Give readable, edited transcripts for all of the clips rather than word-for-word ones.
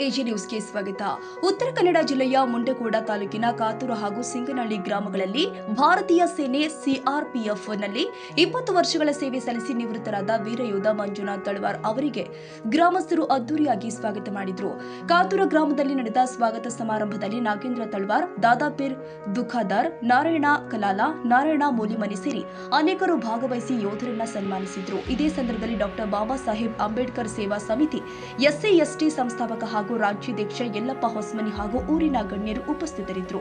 AG ನ್ಯೂಸ್ಗೆ ಸ್ವಾಗತ. ಉತ್ತರ ಕನ್ನಡ ಜಿಲ್ಲೆಯ ಮುಂಡಗೋಡ ತಾಲೂಕಿನ ಕಾತೂರು ಹಾಗೂ ಸಿಂಗನಹಳ್ಳಿ ಗ್ರಾಮಗಳಲ್ಲಿ ಭಾರತೀಯ ಸೇನೆ ಸಿಆರ್ಪಿಎಫ್ನಲ್ಲಿ 20 ವರ್ಷಗಳ ಸೇವೆ ಸಲ್ಲಿಸಿ ನಿವೃತ್ತರಾದ ವೀರಯೋಧ ಮಂಜುನಾಥ್ ತಳವಾರ್ ಅವರಿಗೆ ಗ್ರಾಮಸ್ಥರು ಅದ್ದೂರಿಯಾಗಿ ಸ್ವಾಗತ ಮಾಡಿದರು. ಕಾತೂರು ಗ್ರಾಮದಲ್ಲಿ ನಡೆದ ಸ್ವಾಗತ ಸಮಾರಂಭದಲ್ಲಿ ನಾಗೇಂದ್ರ ತಳವಾರ್, ದಾದಾಪೀರ್ ದುಖಾದಾರ್, ನಾರಾಯಣ ಕಲಾಲ, ನಾರಾಯಣ ಮೂಲಿಮನಿ ಸೇರಿ ಅನೇಕರು ಭಾಗವಹಿಸಿ ಯೋಧರನ್ನ ಸನ್ಮಾನಿಸಿದರು. ಇದೇ ಸಂದರ್ಭದಲ್ಲಿ ಡಾಕ್ಟರ್ ಬಾಬಾ ಸಾಹೇಬ್ ಅಂಬೇಡ್ಕರ್ ಸೇವಾ ಸಮಿತಿ ಎಸ್ಸಿ ಸಂಸ್ಥಾಪಕ ಹಾಗೂ ರಾಜ್ಯಾಧ್ಯಕ್ಷ ಯಲ್ಲಪ್ಪ ಹೊಸ್ಮನಿ ಹಾಗೂ ಊರಿನ ಗಣ್ಯರು ಉಪಸ್ಥಿತರಿದ್ದರು.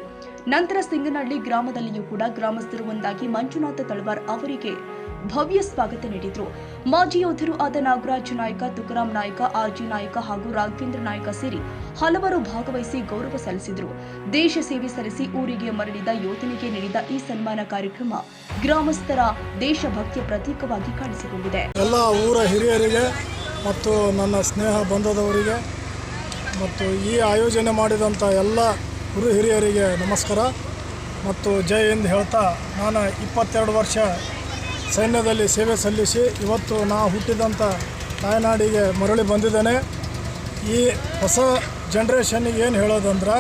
ನಂತರ ಸಿಂಗನಹಳ್ಳಿ ಗ್ರಾಮದಲ್ಲಿಯೂ ಕೂಡ ಗ್ರಾಮಸ್ಥರು ಒಂದಾಗಿ ಮಂಜುನಾಥ ತಳವಾರ್ ಅವರಿಗೆ ಭವ್ಯ ಸ್ವಾಗತ ನೀಡಿದರು. ಮಾಜಿ ಯೋಧರು ಆದ ನಾಗರಾಜ್ ನಾಯಕ, ತುಕಾರಾಂ ನಾಯಕ, ಆರ್ಜಿ ನಾಯಕ ಹಾಗೂ ರಾಘವೇಂದ್ರ ನಾಯಕ ಸೇರಿ ಹಲವರು ಭಾಗವಹಿಸಿ ಗೌರವ ಸಲ್ಲಿಸಿದರು. ದೇಶ ಸೇವೆ ಸಲ್ಲಿಸಿ ಊರಿಗೆ ಮರಳಿದ ಯೋಧನಿಗೆ ನೀಡಿದ ಈ ಸನ್ಮಾನ ಕಾರ್ಯಕ್ರಮ ಗ್ರಾಮಸ್ಥರ ದೇಶಭಕ್ತಿಯ ಪ್ರತೀಕವಾಗಿ ಕಾಣಿಸಿಕೊಂಡಿದೆ. ಎಲ್ಲ ಊರ ಹಿರಿಯರಿಗೆ ಮತ್ತು ನನ್ನ ಸ್ನೇಹ ಬಂಧದವರಿಗೆ ಮತ್ತು ಈ ಆಯೋಜನೆ ಮಾಡಿದಂಥ ಎಲ್ಲ ಗುರು ಹಿರಿಯರಿಗೆ ನಮಸ್ಕಾರ ಮತ್ತು ಜೈ ಹಿಂದ್ ಹೇಳ್ತಾ, ನಾನು 22 ವರ್ಷ ಸೈನ್ಯದಲ್ಲಿ ಸೇವೆ ಸಲ್ಲಿಸಿ ಇವತ್ತು ನಾ ಹುಟ್ಟಿದಂಥ ತಾಯ್ನಾಡಿಗೆ ಮರಳಿ ಬಂದಿದ್ದೇನೆ. ಈ ಹೊಸ ಜನ್ರೇಷನ್ನಿಗೆ ಏನು ಹೇಳೋದಂದ್ರೆ,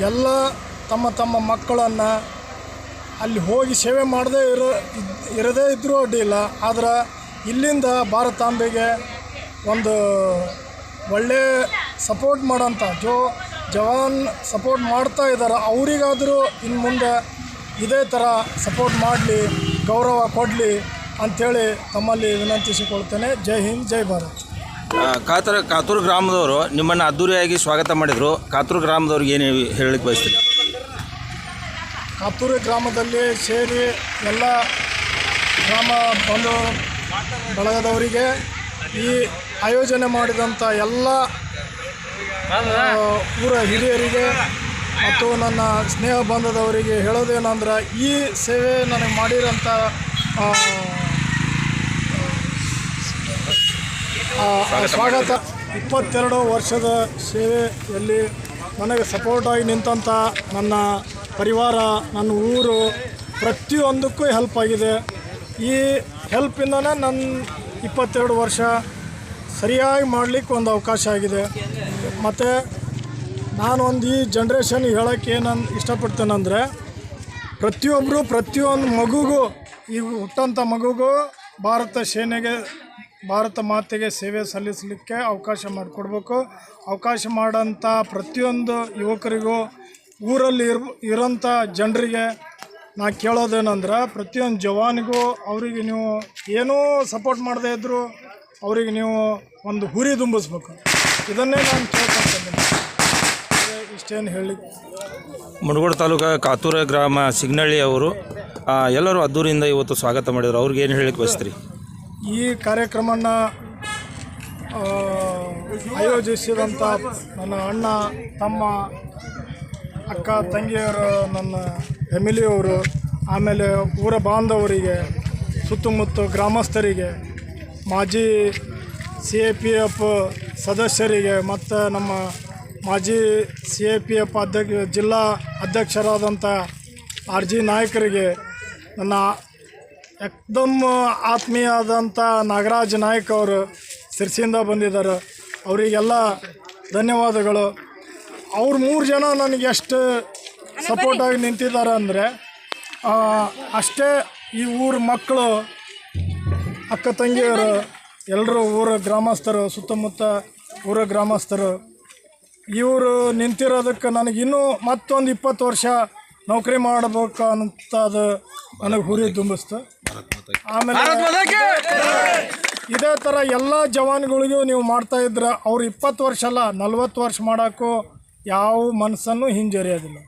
ಎಲ್ಲ ತಮ್ಮ ತಮ್ಮ ಮಕ್ಕಳನ್ನು ಅಲ್ಲಿ ಹೋಗಿ ಸೇವೆ ಮಾಡದೇ ಇರದೇ ಇದ್ದರೂ ಅಡ್ಡಿಲ್ಲ, ಆದರೆ ಇಲ್ಲಿಂದ ಭಾರತಾಂಬೆಗೆ ಒಂದು ಒಳ್ಳೆ ಸಪೋರ್ಟ್ ಮಾಡೋಂಥ ಜವಾನ್ ಸಪೋರ್ಟ್ ಮಾಡ್ತಾ ಇದ್ದಾರೆ. ಅವರಿಗಾದರೂ ಇನ್ನು ಮುಂದೆ ಇದೇ ಥರ ಸಪೋರ್ಟ್ ಮಾಡಲಿ, ಗೌರವ ಕೊಡಲಿ ಅಂಥೇಳಿ ತಮ್ಮಲ್ಲಿ ವಿನಂತಿಸಿಕೊಳ್ತೇನೆ. ಜೈ ಹಿಂದ್, ಜೈ ಭಾರತ್. ಕಾತೂರು ಗ್ರಾಮದವರು ನಿಮ್ಮನ್ನು ಅದ್ದೂರಿಯಾಗಿ ಸ್ವಾಗತ ಮಾಡಿದರು. ಕಾತೂರು ಗ್ರಾಮದವ್ರಿಗೆ ಏನು ಹೇಳಲಿಕ್ಕೆ ಬಯಸ್ತೀರಿ? ಕಾತೂರು ಗ್ರಾಮದಲ್ಲಿ ಸೇರಿ ಎಲ್ಲ ಗ್ರಾಮ ಬಂಧು ಬಳಗದವರಿಗೆ, ಈ ಆಯೋಜನೆ ಮಾಡಿದಂಥ ಎಲ್ಲ ಊರ ಹಿರಿಯರಿಗೆ ಮತ್ತು ನನ್ನ ಸ್ನೇಹ ಬಂಧದವರಿಗೆ ಹೇಳೋದೇನೆಂದ್ರೆ, ಈ ಸೇವೆ ನನಗೆ ಮಾಡಿರೋಂಥ ಸ್ವಾಗತ 22 ವರ್ಷದ ಸೇವೆಯಲ್ಲಿ ನನಗೆ ಸಪೋರ್ಟಾಗಿ ನಿಂತಂಥ ನನ್ನ ಪರಿವಾರ, ನನ್ನ ಊರು ಪ್ರತಿಯೊಂದಕ್ಕೂ ಹೆಲ್ಪ್ ಆಗಿದೆ. ಈ ಹೆಲ್ಪಿಂದನೇ ನನ್ನ 22 ವರ್ಷ ಸರಿಯಾಗಿ ಮಾಡಲಿಕ್ಕೆ ಒಂದು ಅವಕಾಶ ಆಗಿದೆ. ಮತ್ತು ನಾನೊಂದು ಈ ಜನ್ರೇಷನ್ಗೆ ಹೇಳೋಕ್ಕೆ ಏನಂದು ಇಷ್ಟಪಡ್ತೇನೆಂದರೆ, ಪ್ರತಿಯೊಂದು ಮಗುಗೂ, ಈಗ ಹುಟ್ಟಂಥ ಮಗುಗೂ ಭಾರತ ಸೇನೆಗೆ, ಭಾರತ ಮಾತೆಗೆ ಸೇವೆ ಸಲ್ಲಿಸಲಿಕ್ಕೆ ಅವಕಾಶ ಮಾಡಿಕೊಡ್ಬೇಕು. ಅವಕಾಶ ಮಾಡೋಂಥ ಪ್ರತಿಯೊಂದು ಯುವಕರಿಗೂ, ಊರಲ್ಲಿ ಇರೋಂಥ ಜನರಿಗೆ ನಾ ಕೇಳೋದೇನೆಂದ್ರೆ, ಪ್ರತಿಯೊಂದು ಜವಾನಿಗೂ ಅವರಿಗೆ ನೀವು ಏನೂ ಸಪೋರ್ಟ್ ಮಾಡದೇ ಇದ್ದರೂ ಅವರಿಗೆ ನೀವು ಒಂದು ಹುರಿ ತುಂಬಿಸ್ಬೇಕು. ಇದನ್ನೇ ನಾನು ಕೇಳ್ಕೊಳ್ತಿದ್ದೀನಿ. ಇಷ್ಟೇನು ಹೇಳಿ. ಮುಂಡಗೋಡ ತಾಲೂಕು ಕಾತೂರು ಗ್ರಾಮ ಸಿಂಗನಹಳ್ಳಿ ಅವರು ಎಲ್ಲರೂ ಅದ್ದೂರಿಯಿಂದ ಇವತ್ತು ಸ್ವಾಗತ ಮಾಡಿದರು. ಅವ್ರಿಗೆ ಏನು ಹೇಳಲಿಕ್ಕೆ ಬಯಸ್ತೀರಿ? ಈ ಕಾರ್ಯಕ್ರಮನ ಆಯೋಜಿಸಿದಂಥ ನನ್ನ ಅಣ್ಣ, ತಮ್ಮ, ಅಕ್ಕ, ತಂಗಿಯರು, ನನ್ನ ಫ್ಯಾಮಿಲಿಯವರು, ಆಮೇಲೆ ಊರ ಬಾಂಧವರಿಗೆ, ಸುತ್ತಮುತ್ತ ಗ್ರಾಮಸ್ಥರಿಗೆ, ಮಾಜಿ CAPF ಸದಸ್ಯರಿಗೆ ಮತ್ತು ನಮ್ಮ ಮಾಜಿ CAPF ಜಿಲ್ಲಾ ಅಧ್ಯಕ್ಷರಾದಂಥ RG ನಾಯಕರಿಗೆ, ನನ್ನ ಏಕದಮ್ ಆತ್ಮೀಯ ಆದಂಥ ನಾಗರಾಜ್ ನಾಯಕ್ ಅವರು ಸಿರ್ಸಿಯಿಂದ ಬಂದಿದ್ದಾರೆ, ಅವರಿಗೆಲ್ಲ ಧನ್ಯವಾದಗಳು. ಅವ್ರು 3 ಜನ ನನಗೆ ಎಷ್ಟು ಸಪೋರ್ಟಾಗಿ ನಿಂತಿದ್ದಾರೆ ಅಂದರೆ, ಅಷ್ಟೇ ಈ ಊರ ಮಕ್ಕಳು, ಅಕ್ಕ ತಂಗಿಯರು, ಎಲ್ಲರೂ ಊರ ಗ್ರಾಮಸ್ಥರು, ಸುತ್ತಮುತ್ತ ಊರ ಗ್ರಾಮಸ್ಥರು, ಇವರು ನಿಂತಿರೋದಕ್ಕೆ ನನಗಿನ್ನೂ ಮತ್ತೊಂದು 20 ವರ್ಷ ನೌಕರಿ ಮಾಡಬೇಕು ಅನ್ನೋದು ನನಗೆ ಹುರಿ ತುಂಬಿಸ್ತು. ಆಮೇಲೆ ಇದೇ ಥರ ಎಲ್ಲ ಜವಾನ್ಗಳಿಗೂ ನೀವು ಮಾಡ್ತಾಯಿದ್ರೆ ಅವ್ರು 20 ವರ್ಷ ಅಲ್ಲ 40 ವರ್ಷ ಮಾಡೋಕ್ಕೂ ಯಾವ ಮನಸ್ಸನ್ನು ಹಿಂಜರಿಯೋದಿಲ್ಲ.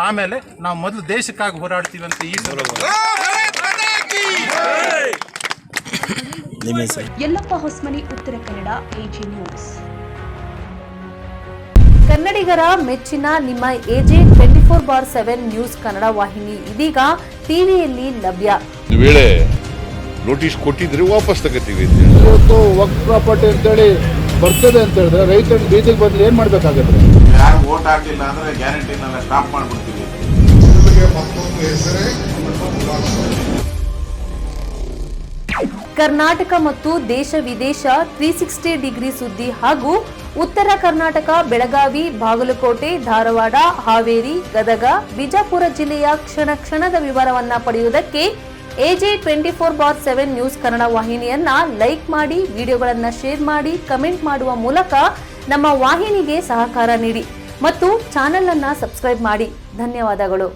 ಆಮೇಲೆ ನಾವು ಮೊದಲು ದೇಶಕ್ಕಾಗಿ ಹೋರಾಡ್ತೀವಿ ಅಂತ ಈ ಯಲ್ಲಪ್ಪ ಹೊಸ್ಮನಿ, ಉತ್ತರ ಕನ್ನಡ ಎಜಿ ನ್ಯೂಸ್. ಕನ್ನಡಿಗರ ಮೆಚ್ಚಿನ ನಿಮ್ಮ ಎಜೆ 24/7 ನ್ಯೂಸ್ ಕನ್ನಡ ವಾಹಿನಿ ಇದೀಗ ಟಿವಿಯಲ್ಲಿ ಲಭ್ಯ. ವೇಳೆ ನೋಟಿಸ್ ಕೊಟ್ಟಿದ್ರೆ ವಾಪಸ್ ತಗೋತೀವಿ. ಇವತ್ತು ವಕ್ಫ್ ಪ್ರಾಪರ್ಟಿ ಅಂತೇಳಿ ಬರ್ತದೆ ಅಂತ ಹೇಳಿದ್ರೆ ರೈತರ ಬೀದಿಗೆ ಬದಲು ಏನು ಮಾಡಬೇಕಾಗುತ್ತೆ? ಯಾರು ವೋಟ್ ಹಾಕಲಿಲ್ಲ ಅಂದರೆ ಗ್ಯಾರಂಟಿನೆಲ್ಲ ಸ್ಟಾಪ್ ಮಾಡಿಬಿಡ್ತೀವಿ. ಕರ್ನಾಟಕ ಮತ್ತು ದೇಶ ವಿದೇಶ 360 ಡಿಗ್ರಿ ಸುದ್ದಿ ಹಾಗೂ ಉತ್ತರ ಕರ್ನಾಟಕ, ಬೆಳಗಾವಿ, ಬಾಗಲಕೋಟೆ, ಧಾರವಾಡ, ಹಾವೇರಿ, ಗದಗ, ಬಿಜಾಪುರ ಜಿಲ್ಲೆಯ ಕ್ಷಣ ಕ್ಷಣದ ವಿವರವನ್ನ ಪಡೆಯುವುದಕ್ಕೆ AJ24/7 ನ್ಯೂಸ್ ಕನ್ನಡ ವಾಹಿನಿಯನ್ನ ಲೈಕ್ ಮಾಡಿ, ವಿಡಿಯೋಗಳನ್ನ ಶೇರ್ ಮಾಡಿ, ಕಮೆಂಟ್ ಮಾಡುವ ಮೂಲಕ ನಮ್ಮ ವಾಹಿನಿಗೆ ಸಹಕಾರ ನೀಡಿ ಮತ್ತು ಚಾನೆಲ್ ಅನ್ನ ಸಬ್ಸ್ಕ್ರೈಬ್ ಮಾಡಿ. ಧನ್ಯವಾದಗಳು.